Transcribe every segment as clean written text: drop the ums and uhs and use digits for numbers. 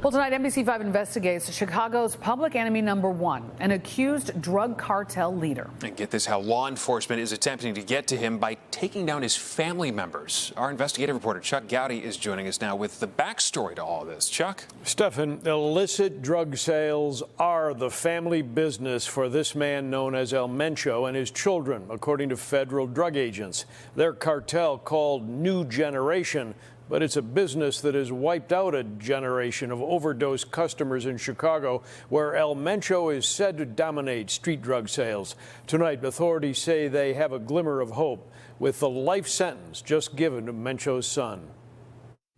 Well, tonight, NBC5 investigates Chicago's public enemy #1, an accused drug cartel leader. And get this, how law enforcement is attempting to get to him by taking down his family members. Our investigative reporter, Chuck Goudie, is joining us now with the backstory to all of this. Chuck? Stefan, illicit drug sales are the family business for this man known as El Mencho and his children, according to federal drug agents. Their cartel, called New Generation, but it's a business that has wiped out a generation of overdose customers in Chicago, where El Mencho is said to dominate street drug sales. Tonight, authorities say they have a glimmer of hope with the life sentence just given to Mencho's son.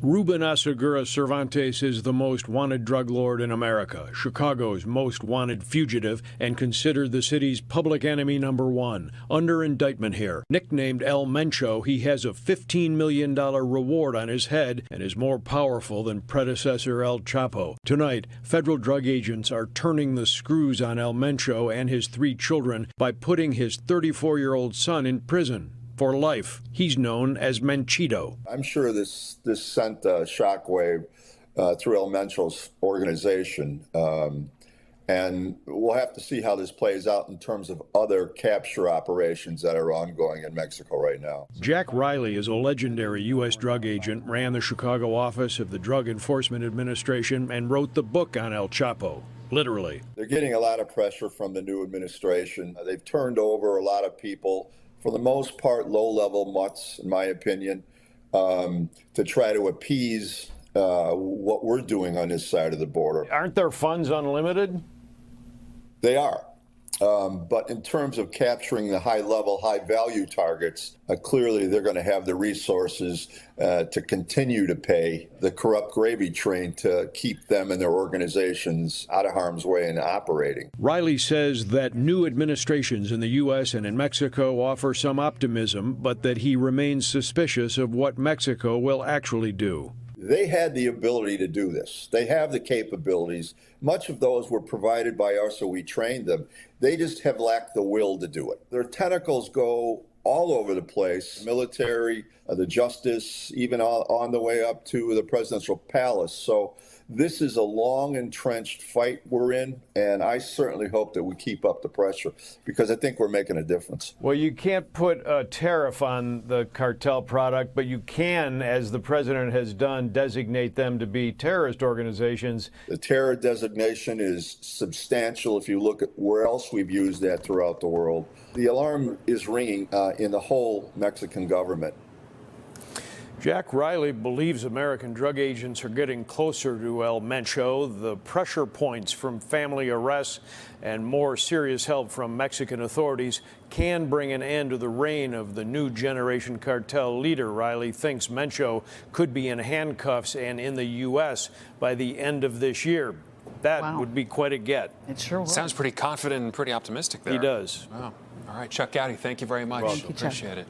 Ruben Asegura Cervantes is the most wanted drug lord in America, Chicago's most wanted fugitive, and considered the city's public enemy #1. Under indictment here. Nicknamed El Mencho, he has a $15 million reward on his head and is more powerful than predecessor El Chapo. Tonight, federal drug agents are turning the screws on El Mencho and his 3 children by putting his 34-year-old son in prison for life. He's known as Menchito. I'm sure this sent a shockwave through El Mencho's organization, and we'll have to see how this plays out in terms of other capture operations that are ongoing in Mexico right now. Jack Riley is a legendary U.S. drug agent, ran the Chicago office of the Drug Enforcement Administration, and wrote the book on El Chapo. Literally. They're getting a lot of pressure from the new administration. They've turned over a lot of people, for the most part, low-level mutts, in my opinion, to try to appease what we're doing on this side of the border. Aren't their funds unlimited? They are. But in terms of capturing the high-level, high-value targets, clearly they're going to have the resources to continue to pay the corrupt gravy train to keep them and their organizations out of harm's way and operating. Riley says that new administrations in the U.S. and in Mexico offer some optimism, but that he remains suspicious of what Mexico will actually do. They had the ability to do this. They have the capabilities. Much of those were provided by us, so we trained them. They just have lacked the will to do it. Their tentacles go all over the place, military, the justice, even on the way up to the presidential palace. So this is a long entrenched fight we're in, and I certainly hope that we keep up the pressure, because I think we're making a difference. Well, you can't put a tariff on the cartel product, but you can, as the president has done, designate them to be terrorist organizations. The terror designation is substantial if you look at where else we've used that throughout the world. The alarm is ringing in the whole Mexican government. Jack Riley believes American drug agents are getting closer to El Mencho. The pressure points from family arrests and more serious help from Mexican authorities can bring an end to the reign of the new generation cartel leader. Riley thinks Mencho could be in handcuffs and in the U.S. by the end of this year. That would be quite a get. It sure would. Sounds pretty confident and pretty optimistic there. He does. Wow. All right, Chuck Goudie, thank you very much. Thank you, Chuck. Appreciate it.